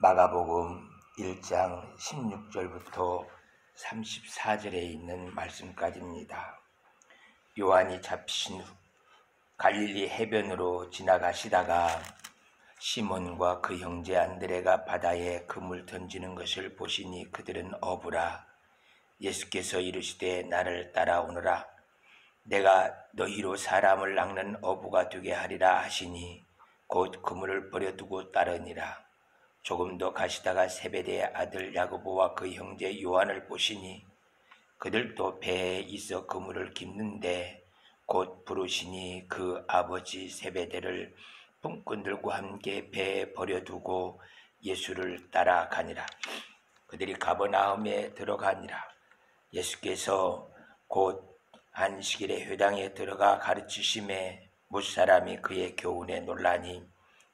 마가복음 1장 16절부터 34절에 있는 말씀까지입니다. 요한이 잡히신 후 갈릴리 해변으로 지나가시다가 시몬과 그 형제 안드레가 바다에 그물 던지는 것을 보시니 그들은 어부라. 예수께서 이르시되 나를 따라오너라. 내가 너희로 사람을 낚는 어부가 되게 하리라 하시니 곧 그물을 버려두고 따르니라. 조금 더 가시다가 세베대의 아들 야고보와 그 형제 요한을 보시니 그들도 배에 있어 그물을 깁는데 곧 부르시니 그 아버지 세베대를 품꾼들과 함께 배에 버려두고 예수를 따라가니라. 그들이 가버나움에 들어가니라. 예수께서 곧 안식일에 회당에 들어가 가르치심에 무사람이 그의 교훈에 놀라니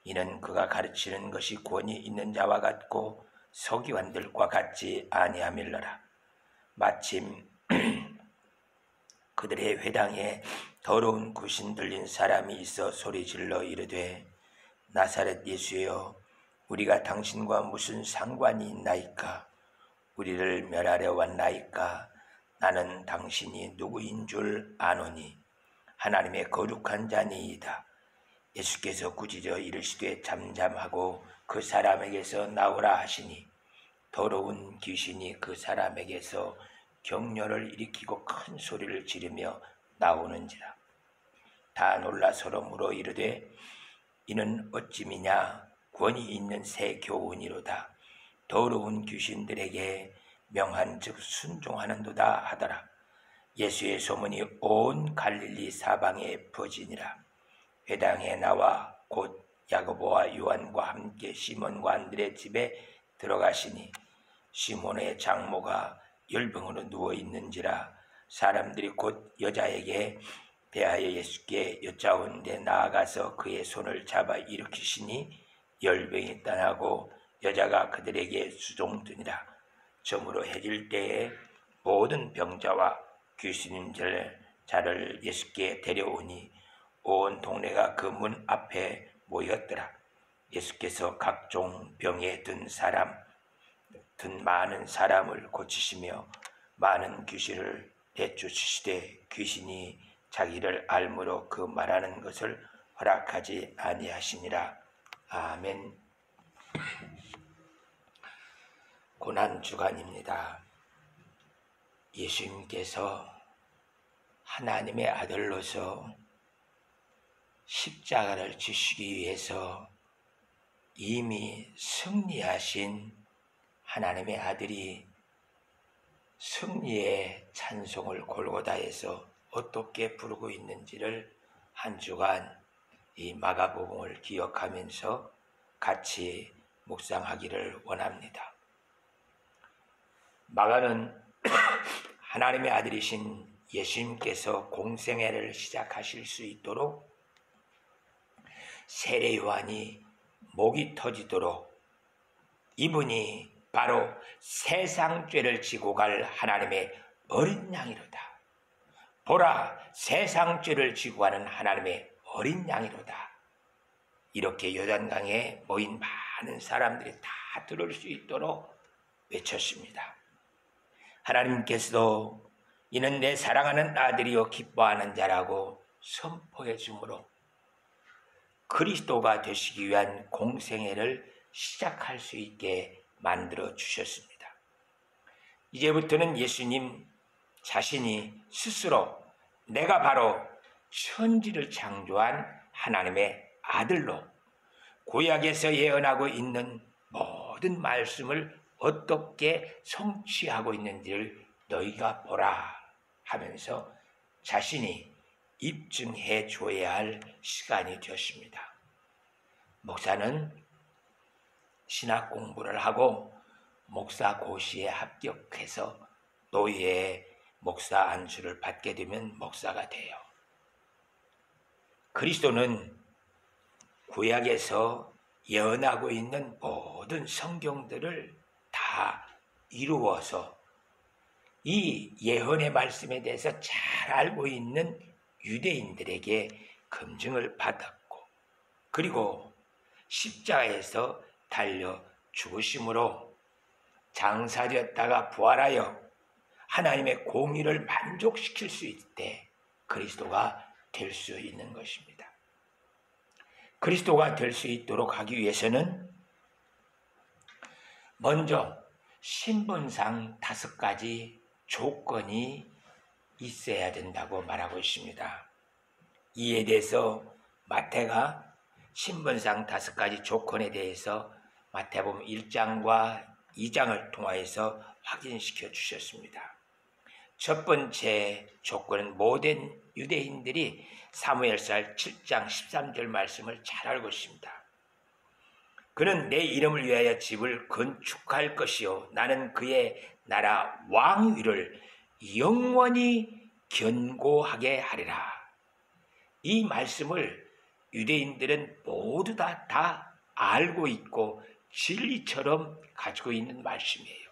이는 그가 가르치는 것이 권위 있는 자와 같고 서기관들과 같지 아니함일러라. 마침 그들의 회당에 더러운 귀신 들린 사람이 있어 소리질러 이르되 나사렛 예수여 우리가 당신과 무슨 상관이 있나이까? 우리를 멸하려 왔나이까? 나는 당신이 누구인 줄 아노니 하나님의 거룩한 자니이다. 예수께서 꾸짖어 이르시되 잠잠하고 그 사람에게서 나오라 하시니 더러운 귀신이 그 사람에게서 격렬을 일으키고 큰 소리를 지르며 나오는지라. 다 놀라 서로 물어 이르되 이는 어찌미냐? 권위 있는 새 교훈이로다. 더러운 귀신들에게 명한즉 순종하는도다 하더라. 예수의 소문이 온 갈릴리 사방에 퍼지니라. 회당에 나와 곧 야고보와 요한과 함께 시몬과 안드레 집에 들어가시니 시몬의 장모가 열병으로 누워 있는지라. 사람들이 곧 여자에게 대하여 예수께 여짜오는데 나아가서 그의 손을 잡아 일으키시니 열병이 떠나고 여자가 그들에게 수종드니라. 저물어 해질 때에 모든 병자와 귀신인 자를 예수께 데려오니 온 동네가 그 문 앞에 모였더라. 예수께서 각종 병에 든 많은 사람을 고치시며 많은 귀신을 내쫓으시되 귀신이 자기를 알므로 그 말하는 것을 허락하지 아니하시니라. 아멘. 고난주간입니다. 예수님께서 하나님의 아들로서 십자가를 지시기 위해서 이미 승리하신 하나님의 아들이 승리의 찬송을 골고다에서 어떻게 부르고 있는지를 한 주간 이 마가복음을 기억하면서 같이 묵상하기를 원합니다. 마가는 하나님의 아들이신 예수님께서 공생애를 시작하실 수 있도록 세례 요한이 목이 터지도록 이분이 바로 세상 죄를 지고 갈 하나님의 어린 양이로다. 보라, 세상 죄를 지고 가는 하나님의 어린 양이로다. 이렇게 요단강에 모인 많은 사람들이 다 들을 수 있도록 외쳤습니다. 하나님께서도 이는 내 사랑하는 아들이요 기뻐하는 자라고 선포해 주므로 그리스도가 되시기 위한 공생애를 시작할 수 있게 만들어 주셨습니다. 이제부터는 예수님 자신이 스스로 내가 바로 천지를 창조한 하나님의 아들로 구약에서 예언하고 있는 모든 말씀을 어떻게 성취하고 있는지를 너희가 보라 하면서 자신이 입증해 줘야 할 시간이 되었습니다. 목사는 신학 공부를 하고 목사 고시에 합격해서 노예의 목사 안수를 받게 되면 목사가 돼요. 그리스도는 구약에서 예언하고 있는 모든 성경들을 다 이루어서 이 예언의 말씀에 대해서 잘 알고 있는 유대인들에게 검증을 받았고 그리고 십자가에서 달려 죽으심으로 장사되었다가 부활하여 하나님의 공의를 만족시킬 수 있을 때 그리스도가 될 수 있는 것입니다. 그리스도가 될 수 있도록 하기 위해서는 먼저 신분상 5가지 조건이 있어야 된다고 말하고 있습니다. 이에 대해서 마태가 신분상 5가지 조건에 대해서 마태복음 1장과 2장을 통하여서 확인시켜 주셨습니다. 첫 번째 조건은 모든 유대인들이 사무엘상 7장 13절 말씀을 잘 알고 있습니다. 그는 내 이름을 위하여 집을 건축할 것이요 나는 그의 나라 왕위를 영원히 견고하게 하리라. 이 말씀을 유대인들은 모두 다 알고 있고 진리처럼 가지고 있는 말씀이에요.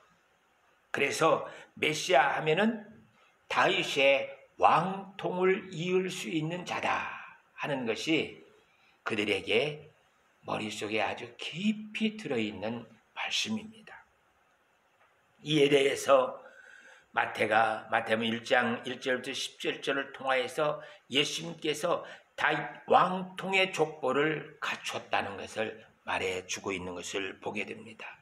그래서 메시아 하면은 다윗의 왕통을 이을 수 있는 자다 하는 것이 그들에게 머릿속에 아주 깊이 들어있는 말씀입니다. 이에 대해서 마태복음 1장 1절부터 17절을 통하여서 예수님께서 다윗 왕통의 족보를 갖췄다는 것을 말해주고 있는 것을 보게 됩니다.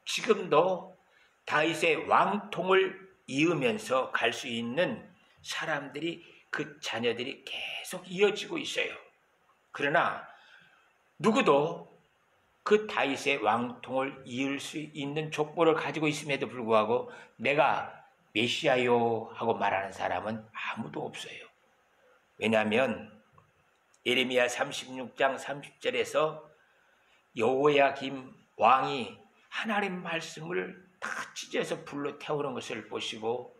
지금도 다윗의 왕통을 이으면서 갈 수 있는 사람들이 그 자녀들이 계속 이어지고 있어요. 그러나 누구도 그 다윗의 왕통을 이을 수 있는 족보를 가지고 있음에도 불구하고 내가 메시아요 하고 말하는 사람은 아무도 없어요. 왜냐하면 예레미야 36장 30절에서 여호야김 왕이 하나님 말씀을 다 찢어서 불로 태우는 것을 보시고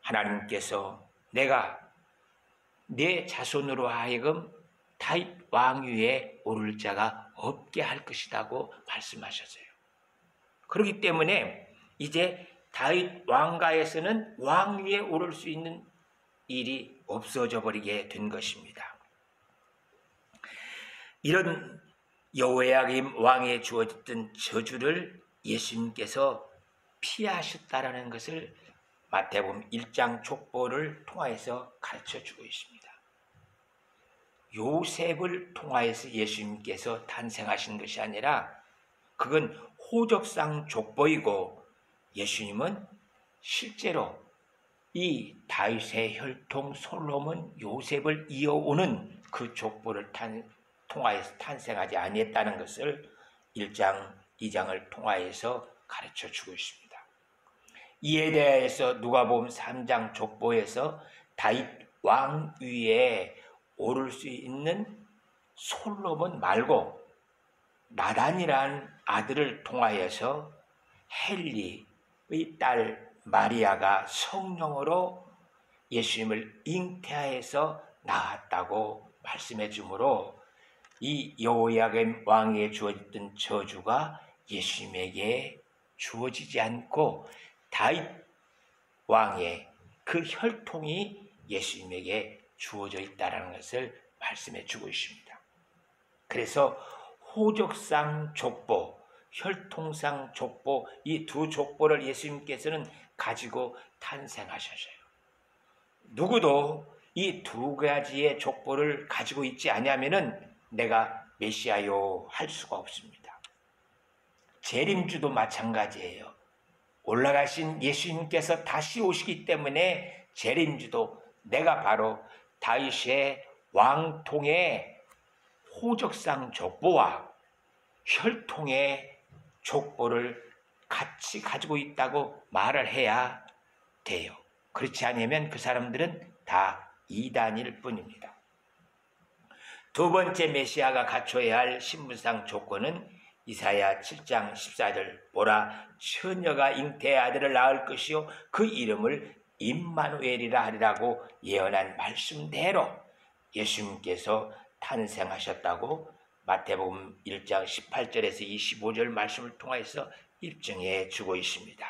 하나님께서 내가 내 자손으로 하여금 다윗 왕위에 오를 자가 없게 할 것이라고 말씀하셨어요. 그렇기 때문에 이제 다윗 왕가에서는 왕위에 오를 수 있는 일이 없어져 버리게 된 것입니다. 이런 여호야김 왕에 주어졌던 저주를 예수님께서 피하셨다라는 것을 마태복음 1장 족보를 통하여서 가르쳐주고 있습니다. 요셉을 통하여서 예수님께서 탄생하신 것이 아니라 그건 호적상 족보이고 예수님은 실제로 이 다윗의 혈통 솔로몬 요셉을 이어오는 그 족보를 통하여서 탄생하지 아니했다는 것을 1장, 2장을 통하여서 가르쳐주고 있습니다. 이에 대해서 누가복음 3장 족보에서 다윗 왕위에 오를 수 있는 솔로몬 말고 나단이라는 아들을 통하여서 헬리의 딸 마리아가 성령으로 예수님을 잉태하여서 낳았다고 말씀해 주므로 이 여호야김 왕에게 주어졌던 저주가 예수님에게 주어지지 않고 다윗 왕의 그 혈통이 예수님에게 주어져 있다는 것을 말씀해 주고 있습니다. 그래서 호적상 족보, 혈통상 족보 이 두 족보를 예수님께서는 가지고 탄생하셨어요. 누구도 이 두 가지의 족보를 가지고 있지 않으면은 내가 메시아요 할 수가 없습니다. 재림주도 마찬가지예요. 올라가신 예수님께서 다시 오시기 때문에 재림주도 내가 바로 다윗의 왕통의 호적상 족보와 혈통의 족보를 같이 가지고 있다고 말을 해야 돼요. 그렇지 않으면 그 사람들은 다 이단일 뿐입니다. 두 번째 메시아가 갖춰야 할 신분상 조건은 이사야 7장 14절 보라 처녀가 잉태의 아들을 낳을 것이요 그 이름을 임마누엘이라 하리라고 예언한 말씀대로 예수님께서 탄생하셨다고 마태복음 1장 18절에서 25절 말씀을 통해서 입증해 주고 있습니다.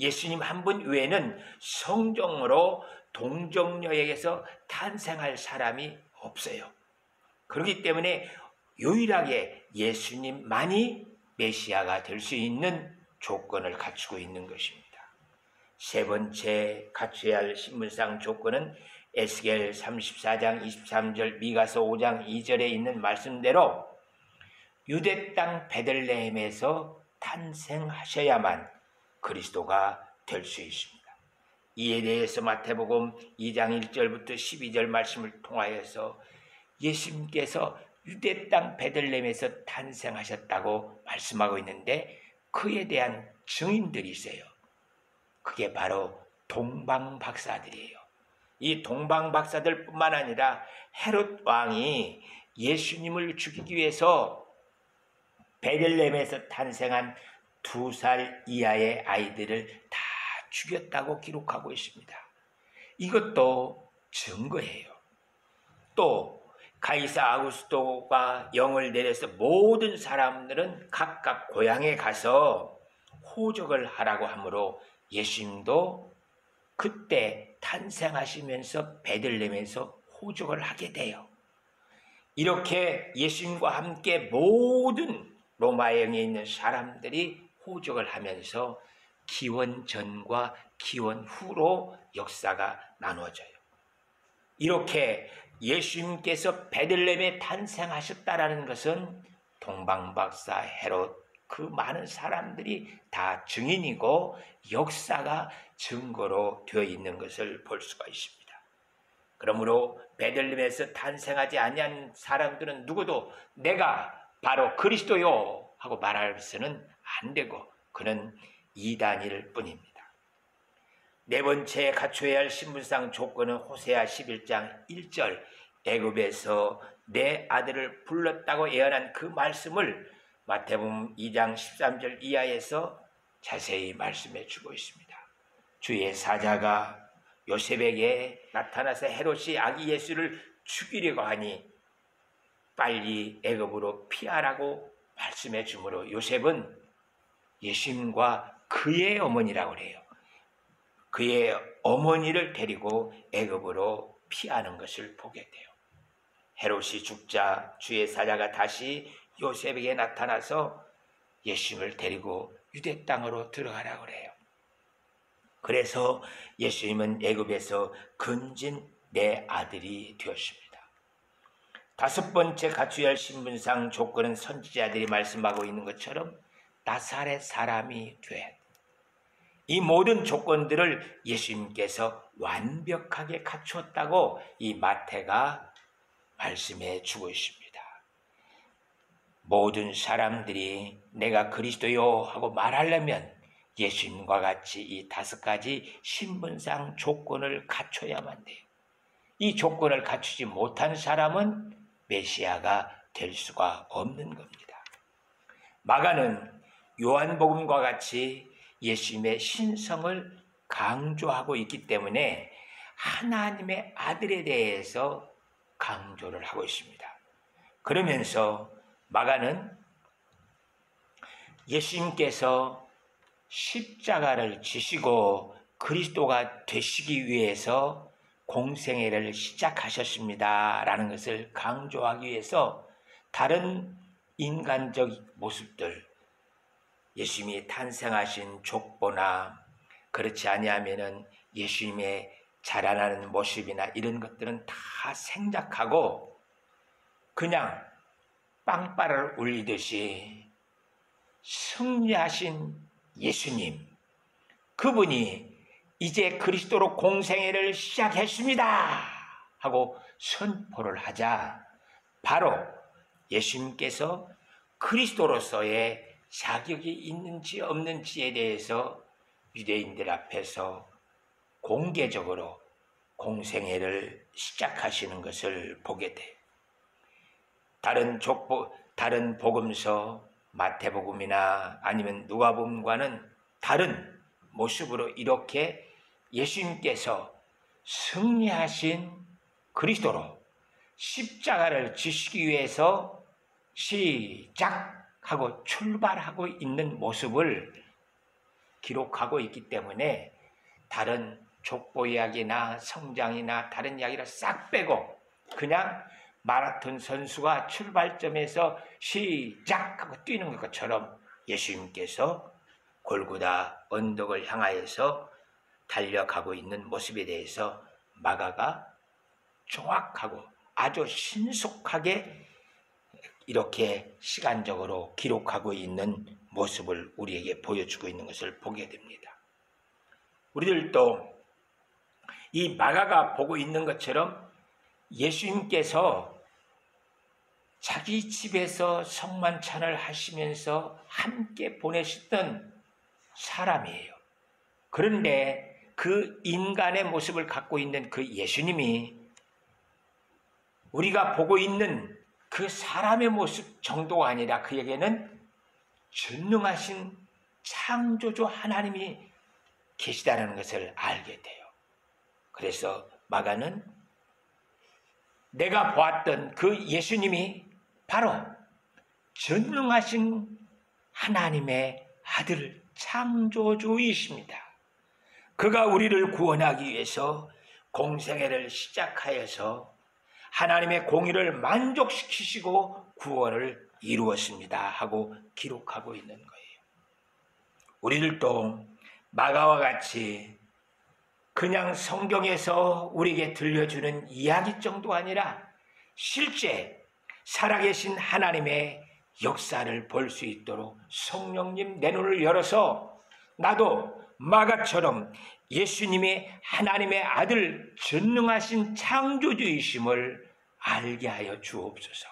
예수님 한 분 외에는 성정으로 동정녀에게서 탄생할 사람이 없어요. 그렇기 때문에 유일하게 예수님만이 메시아가 될 수 있는 조건을 갖추고 있는 것입니다. 세 번째 갖춰야 할 신분상 조건은 에스겔 34장 23절, 미가서 5장 2절에 있는 말씀대로 유대 땅 베들레헴에서 탄생하셔야만 그리스도가 될 수 있습니다. 이에 대해서 마태복음 2장 1절부터 12절 말씀을 통하여서 예수님께서 유대 땅 베들레헴에서 탄생하셨다고 말씀하고 있는데, 그에 대한 증인들이 있어요. 그게 바로 동방박사들이에요. 이 동방박사들뿐만 아니라 헤롯 왕이 예수님을 죽이기 위해서 베들레헴에서 탄생한 2살 이하의 아이들을 다 죽였다고 기록하고 있습니다. 이것도 증거예요. 또 가이사 아구스토가 영을 내려서 모든 사람들은 각각 고향에 가서 호적을 하라고 하므로 예수님도 그때 탄생하시면서 베들레헴에서 호적을 하게 돼요. 이렇게 예수님과 함께 모든 로마형에 있는 사람들이 호적을 하면서 기원 전과 기원 후로 역사가 나누어져요. 이렇게 예수님께서 베들레헴에 탄생하셨다라는 것은 동방박사, 헤롯, 그 많은 사람들이 다 증인이고 역사가 증거로 되어 있는 것을 볼 수가 있습니다. 그러므로 베들레헴에서 탄생하지 아니한 사람들은 누구도 내가 바로 그리스도요 하고 말해서는 안 되고 그는 이단일 뿐입니다. 네 번째 갖춰야 할 신분상 조건은 호세아 11장 1절, 애굽에서 내 아들을 불렀다고 예언한 그 말씀을 마태복음 2장 13절 이하에서 자세히 말씀해 주고 있습니다. 주의 사자가 요셉에게 나타나서 헤롯이 아기 예수를 죽이려고 하니 빨리 애굽으로 피하라고 말씀해 주므로 요셉은 예수님과 그의 어머니라고 그래요. 그의 어머니를 데리고 애굽으로 피하는 것을 보게 돼요. 헤롯이 죽자 주의 사자가 다시 요셉에게 나타나서 예수님을 데리고 유대 땅으로 들어가라고 그래요. 그래서 예수님은 애굽에서 근진 내 아들이 되었습니다. 다섯 번째 갖춰야 할 신분상 조건은 선지자들이 말씀하고 있는 것처럼 나사렛 사람이 돼야 돼. 이 모든 조건들을 예수님께서 완벽하게 갖추었다고 이 마태가 말씀해 주고 있습니다. 모든 사람들이 내가 그리스도요 하고 말하려면 예수님과 같이 이 5가지 신분상 조건을 갖춰야만 돼요. 이 조건을 갖추지 못한 사람은 메시아가 될 수가 없는 겁니다. 마가는 요한복음과 같이 예수님의 신성을 강조하고 있기 때문에 하나님의 아들에 대해서 강조를 하고 있습니다. 그러면서 마가는 예수님께서 십자가를 지시고 그리스도가 되시기 위해서 공생애를 시작하셨습니다 라는 것을 강조하기 위해서 다른 인간적 모습들, 예수님이 탄생하신 족보나 그렇지 아니하면은 예수님의 자라나는 모습이나 이런 것들은 다 생략하고 그냥 빵빠를 울리듯이 승리하신 예수님, 그분이 이제 그리스도로 공생애를 시작했습니다 하고 선포를 하자 바로 예수님께서 그리스도로서의 자격이 있는지 없는지에 대해서 유대인들 앞에서 공개적으로 공생애를 시작하시는 것을 보게 돼요. 다른 복음서 마태복음이나 아니면 누가복음과는 다른 모습으로 이렇게 예수님께서 승리하신 그리스도로 십자가를 지시기 위해서 시작하고 출발하고 있는 모습을 기록하고 있기 때문에 다른 족보 이야기나 성장이나 다른 이야기를 싹 빼고 그냥 마라톤 선수가 출발점에서 시작하고 뛰는 것처럼 예수님께서 골고다 언덕을 향하여서 달려가고 있는 모습에 대해서 마가가 정확하고 아주 신속하게 이렇게 시간적으로 기록하고 있는 모습을 우리에게 보여주고 있는 것을 보게 됩니다. 우리들도 이 마가가 보고 있는 것처럼 예수님께서 자기 집에서 성만찬을 하시면서 함께 보내셨던 사람이에요. 그런데 그 인간의 모습을 갖고 있는 그 예수님이 우리가 보고 있는 그 사람의 모습 정도가 아니라 그에게는 전능하신 창조주 하나님이 계시다는 것을 알게 돼요. 그래서 마가는 내가 보았던 그 예수님이 바로 전능하신 하나님의 아들 창조주이십니다. 그가 우리를 구원하기 위해서 공생애를 시작하여서 하나님의 공의를 만족시키시고 구원을 이루었습니다 하고 기록하고 있는 거예요. 우리들도 마가와 같이 그냥 성경에서 우리에게 들려주는 이야기 정도가 아니라 실제 살아계신 하나님의 역사를 볼 수 있도록 성령님 내 눈을 열어서 나도 마가처럼 예수님이 하나님의 아들 전능하신 창조주이심을 알게 하여 주옵소서.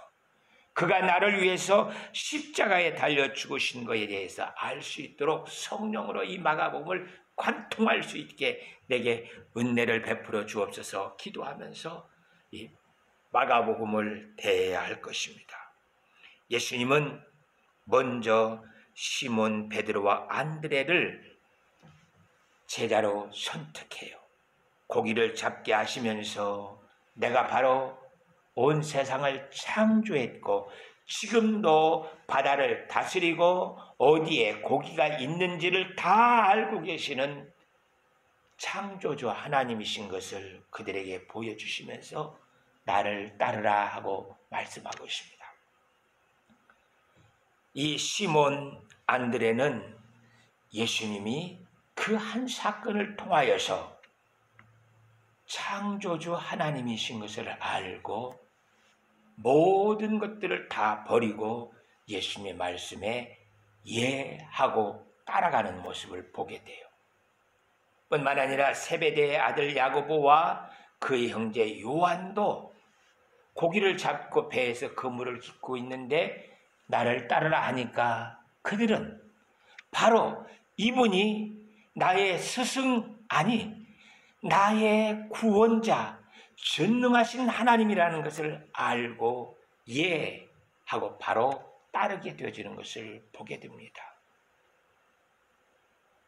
그가 나를 위해서 십자가에 달려 죽으신 것에 대해서 알 수 있도록 성령으로 이 마가복음을 관통할 수 있게 내게 은혜를 베풀어 주옵소서 기도하면서 이 마가복음을 대해야 할 것입니다. 예수님은 먼저 시몬 베드로와 안드레를 제자로 선택해요. 고기를 잡게 하시면서 내가 바로 온 세상을 창조했고 지금도 바다를 다스리고 어디에 고기가 있는지를 다 알고 계시는 창조주 하나님이신 것을 그들에게 보여주시면서 나를 따르라 하고 말씀하고 있습니다. 이 시몬 안드레는 예수님이 그 한 사건을 통하여서 창조주 하나님이신 것을 알고 모든 것들을 다 버리고 예수님의 말씀에 예하고 따라가는 모습을 보게 돼요. 뿐만 아니라 세베대의 아들 야고보와 그의 형제 요한도 고기를 잡고 배에서 그물을 깃고 있는데 나를 따르라 하니까 그들은 바로 이분이 나의 스승 아니 나의 구원자 전능하신 하나님이라는 것을 알고 예하고 바로 따르게 되어지는 것을 보게 됩니다.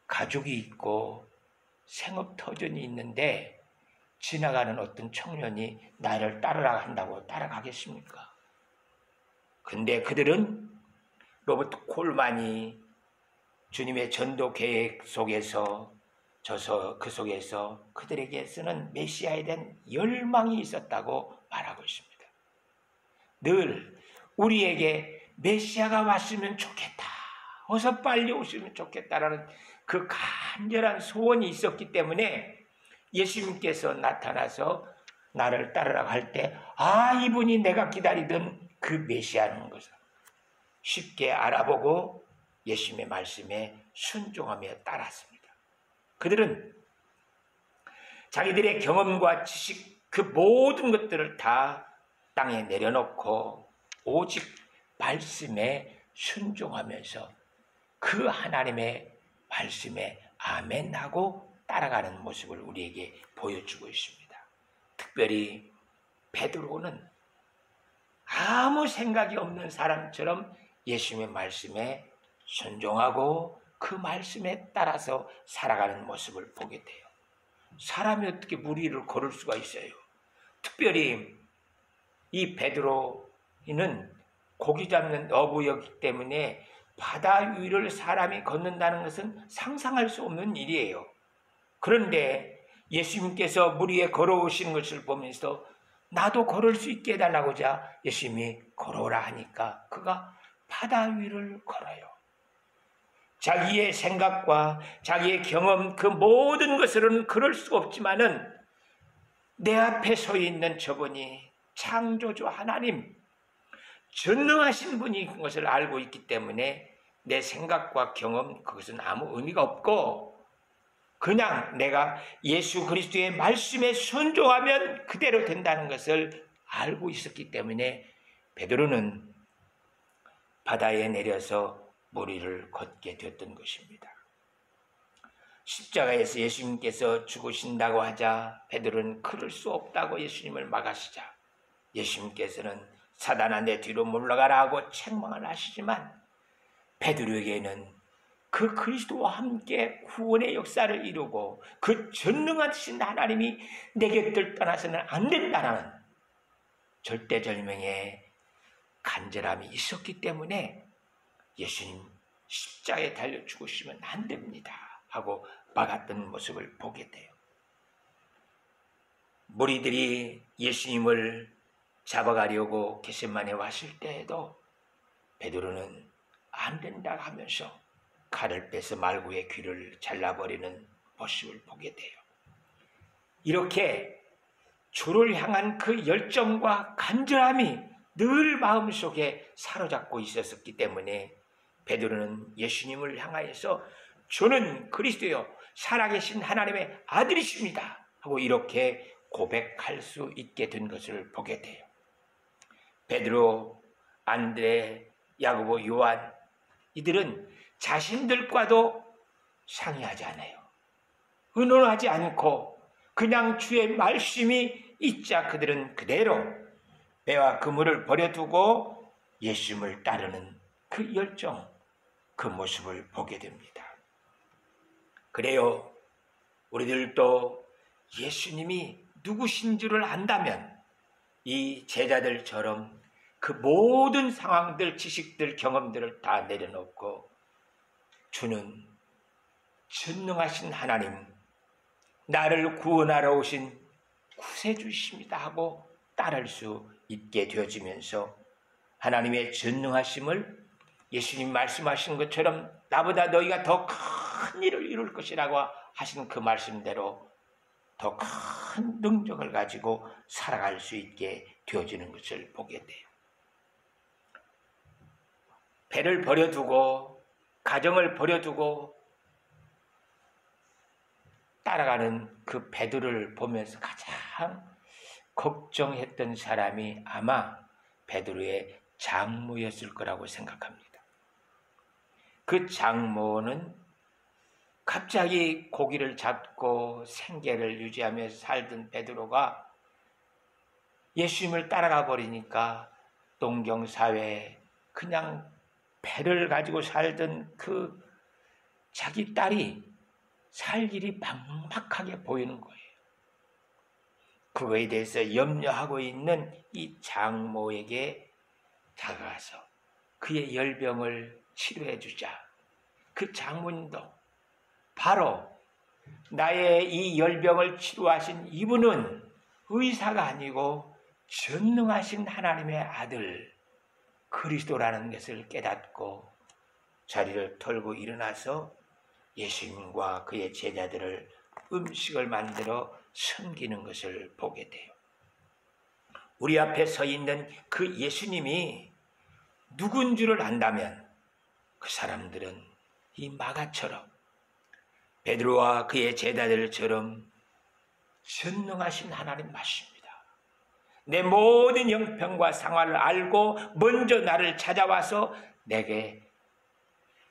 가족이 있고 생업터전이 있는데 지나가는 어떤 청년이 나를 따르라 한다고 따라가겠습니까? 근데 그들은 로버트 콜만이 주님의 전도 계획 속에서 그 속에서 그들에게 쓰는 메시아에 대한 열망이 있었다고 말하고 있습니다. 늘 우리에게 메시아가 왔으면 좋겠다. 어서 빨리 오시면 좋겠다라는 그 간절한 소원이 있었기 때문에 예수님께서 나타나서 나를 따르라고 할 때 이분이 내가 기다리던 그 메시아는 것을 쉽게 알아보고 예수님의 말씀에 순종하며 따랐습니다. 그들은 자기들의 경험과 지식 그 모든 것들을 다 땅에 내려놓고 오직 말씀에 순종하면서 그 하나님의 말씀에 아멘하고 따라가는 모습을 우리에게 보여주고 있습니다. 특별히 베드로는 아무 생각이 없는 사람처럼 예수님의 말씀에 순종하고 그 말씀에 따라서 살아가는 모습을 보게 돼요. 사람이 어떻게 물 위를 걸을 수가 있어요? 특별히 이 베드로는 고기 잡는 어부였기 때문에 바다 위를 사람이 걷는다는 것은 상상할 수 없는 일이에요. 그런데 예수님께서 물 위에 걸어오시는 것을 보면서 나도 걸을 수 있게 해달라고자 예수님이 걸어오라 하니까 그가 바다 위를 걸어요. 자기의 생각과 자기의 경험 그 모든 것으로는 그럴 수가 없지만은 내 앞에 서 있는 저분이 창조주 하나님, 전능하신 분인 것을 알고 있기 때문에 내 생각과 경험 그것은 아무 의미가 없고 그냥 내가 예수 그리스도의 말씀에 순종하면 그대로 된다는 것을 알고 있었기 때문에 베드로는 바다에 내려서 무리를 걷게 되었던 것입니다. 십자가에서 예수님께서 죽으신다고 하자 베드로는 그럴 수 없다고 예수님을 막으시자 예수님께서는 사단아 내 뒤로 물러가라 하고 책망을 하시지만 베드로에게는 그 그리스도와 함께 구원의 역사를 이루고 그 전능하신 하나님이 내 곁을 떠나서는 안 된다는 절대절명의 간절함이 있었기 때문에 예수님 십자가에 달려 죽으시면 안 됩니다 하고 막았던 모습을 보게 돼요. 무리들이 예수님을 잡아가려고 겟세마네 왔을 때에도 베드로는 안 된다 하면서 칼을 빼서 말구의 귀를 잘라버리는 모습을 보게 돼요. 이렇게 주를 향한 그 열정과 간절함이 늘 마음속에 사로잡고 있었기 때문에 베드로는 예수님을 향하여서 주는 그리스도요 살아계신 하나님의 아들이십니다 하고 이렇게 고백할 수 있게 된 것을 보게 돼요. 베드로, 안드레, 야고보, 요한 이들은 자신들과도 상의하지 않아요. 의논하지 않고 그냥 주의 말씀이 있자 그들은 그대로 배와 그물을 버려두고 예수님을 따르는 그 열정, 그 모습을 보게 됩니다. 그래요. 우리들도 예수님이 누구신 줄을 안다면 이 제자들처럼 그 모든 상황들, 지식들, 경험들을 다 내려놓고 주는 전능하신 하나님, 나를 구원하러 오신 구세주이십니다 하고 따를 수 있게 되어지면서 하나님의 전능하심을 예수님 말씀하신 것처럼 나보다 너희가 더 큰 일을 이룰 것이라고 하신 그 말씀대로 더 큰 능력을 가지고 살아갈 수 있게 되어지는 것을 보게 돼요. 배를 버려두고 가정을 버려두고 따라가는 그 베드로를 보면서 가장 걱정했던 사람이 아마 베드로의 장모였을 거라고 생각합니다. 그 장모는 갑자기 고기를 잡고 생계를 유지하면서 살던 베드로가 예수님을 따라가 버리니까 동경사회에 그냥 배를 가지고 살던 그 자기 딸이 살 길이 막막하게 보이는 거예요. 그거에 대해서 염려하고 있는 이 장모에게 다가가서 그의 열병을 치료해 주자. 그 장모님도 바로 나의 이 열병을 치료하신 이분은 의사가 아니고 전능하신 하나님의 아들 그리스도라는 것을 깨닫고 자리를 털고 일어나서 예수님과 그의 제자들을 음식을 만들어 섬기는 것을 보게 돼요. 우리 앞에 서 있는 그 예수님이 누군 줄을 안다면 그 사람들은 이 마가처럼 베드로와 그의 제자들처럼 전능하신 하나님 맞습니다. 내 모든 형편과 상황을 알고 먼저 나를 찾아와서 내게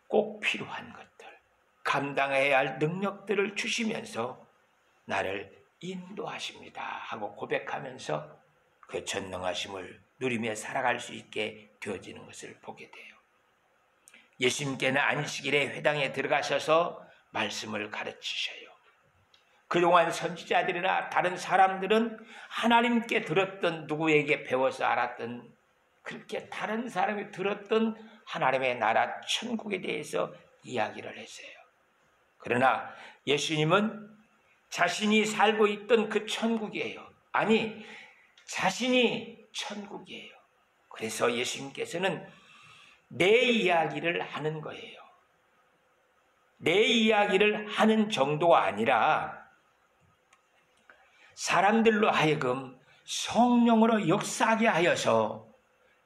꼭 필요한 것들, 감당해야 할 능력들을 주시면서 나를 인도하십니다 하고 고백하면서 그 전능하심을 누리며 살아갈 수 있게 되어지는 것을 보게 돼요. 예수님께는 안식일에 회당에 들어가셔서 말씀을 가르치셔요. 그동안 선지자들이나 다른 사람들은 하나님께 들었던, 누구에게 배워서 알았던, 그렇게 다른 사람이 들었던 하나님의 나라 천국에 대해서 이야기를 했어요. 그러나 예수님은 자신이 살고 있던 그 천국이에요. 아니, 자신이 천국이에요. 그래서 예수님께서는 내 이야기를 하는 거예요. 내 이야기를 하는 정도가 아니라 사람들로 하여금 성령으로 역사하게 하여서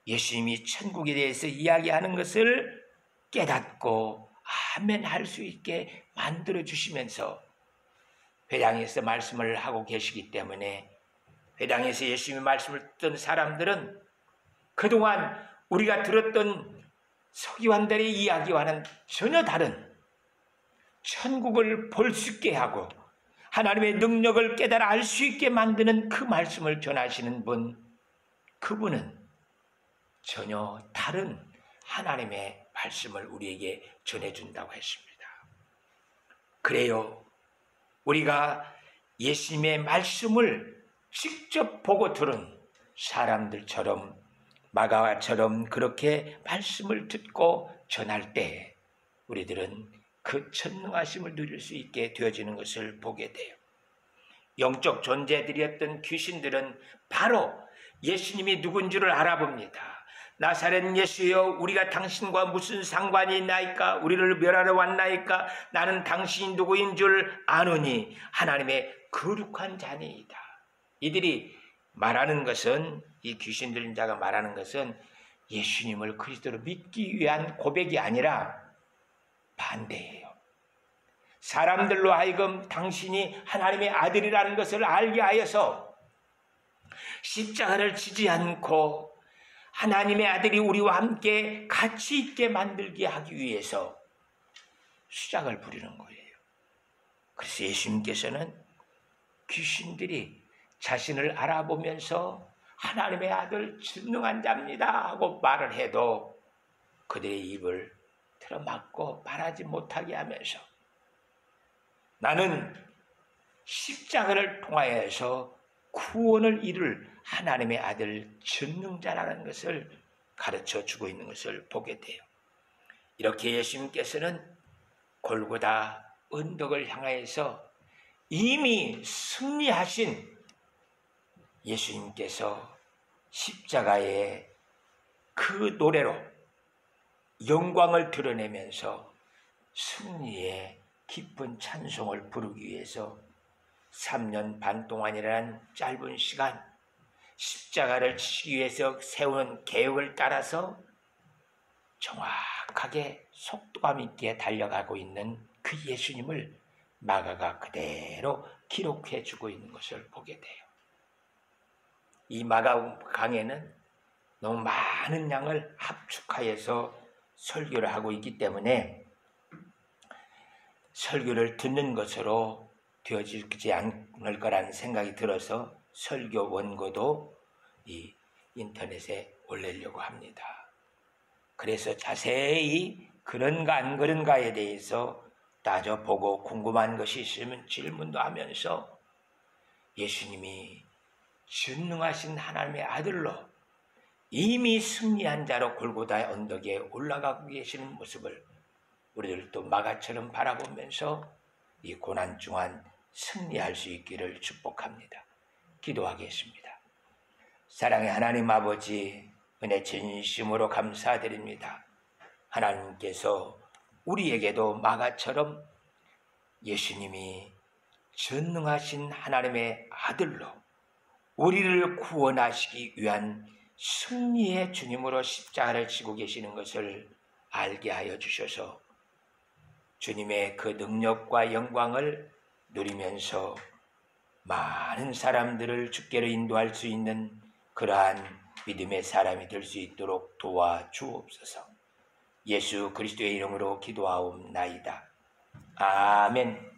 예수님이 천국에 대해서 이야기하는 것을 깨닫고 아멘 할 수 있게 만들어 주시면서 회당에서 말씀을 하고 계시기 때문에 회당에서 예수님의 말씀을 듣던 사람들은 그동안 우리가 들었던 서기관들의 이야기와는 전혀 다른 천국을 볼 수 있게 하고 하나님의 능력을 깨달아 알 수 있게 만드는 그 말씀을 전하시는 분, 그분은 전혀 다른 하나님의 말씀을 우리에게 전해준다고 했습니다. 그래요, 우리가 예수님의 말씀을 직접 보고 들은 사람들처럼 마가와처럼 그렇게 말씀을 듣고 전할 때 우리들은 그 전능하심을 누릴 수 있게 되어지는 것을 보게 돼요. 영적 존재들이었던 귀신들은 바로 예수님이 누군 줄을 알아봅니다. 나사렛 예수여, 우리가 당신과 무슨 상관이 있나이까? 우리를 멸하러 왔나이까? 나는 당신이 누구인 줄 아노니 하나님의 거룩한 자니이다. 이들이 말하는 것은, 이 귀신들 자가 말하는 것은 예수님을 그리스도로 믿기 위한 고백이 아니라 반대예요. 사람들로 하여금 당신이 하나님의 아들이라는 것을 알게 하여서 십자가를 지지 않고 하나님의 아들이 우리와 함께 같이 있게 만들게 하기 위해서 수작을 부리는 거예요. 그래서 예수님께서는 귀신들이 자신을 알아보면서 하나님의 아들 전능한 자입니다 하고 말을 해도 그들의 입을 틀어막고 말하지 못하게 하면서 나는 십자가를 통하여서 구원을 이룰 하나님의 아들 전능자라는 것을 가르쳐 주고 있는 것을 보게 돼요. 이렇게 예수님께서는 골고다 언덕을 향하여서 이미 승리하신 예수님께서 십자가의 그 노래로 영광을 드러내면서 승리의 기쁜 찬송을 부르기 위해서 3년 반 동안이라는 짧은 시간 십자가를 치기 위해서 세우는 계획을 따라서 정확하게 속도감 있게 달려가고 있는 그 예수님을 마가가 그대로 기록해 주고 있는 것을 보게 돼요. 이 마가강에는 너무 많은 양을 합축하여서 설교를 하고 있기 때문에 설교를 듣는 것으로 되어지지 않을 거라는 생각이 들어서 설교 원고도 이 인터넷에 올리려고 합니다. 그래서 자세히 그런가 안 그런가에 대해서 따져보고 궁금한 것이 있으면 질문도 하면서 예수님이 전능하신 하나님의 아들로 이미 승리한 자로 골고다 언덕에 올라가고 계시는 모습을 우리들도 마가처럼 바라보면서 이 고난 중한 승리할 수 있기를 축복합니다. 기도하겠습니다. 사랑의 하나님 아버지, 은혜 진심으로 감사드립니다. 하나님께서 우리에게도 마가처럼 예수님이 전능하신 하나님의 아들로 우리를 구원하시기 위한 승리의 주님으로 십자가를 지고 계시는 것을 알게 하여 주셔서 주님의 그 능력과 영광을 누리면서 많은 사람들을 주께로 인도할 수 있는 그러한 믿음의 사람이 될 수 있도록 도와주옵소서. 예수 그리스도의 이름으로 기도하옵나이다. 아멘.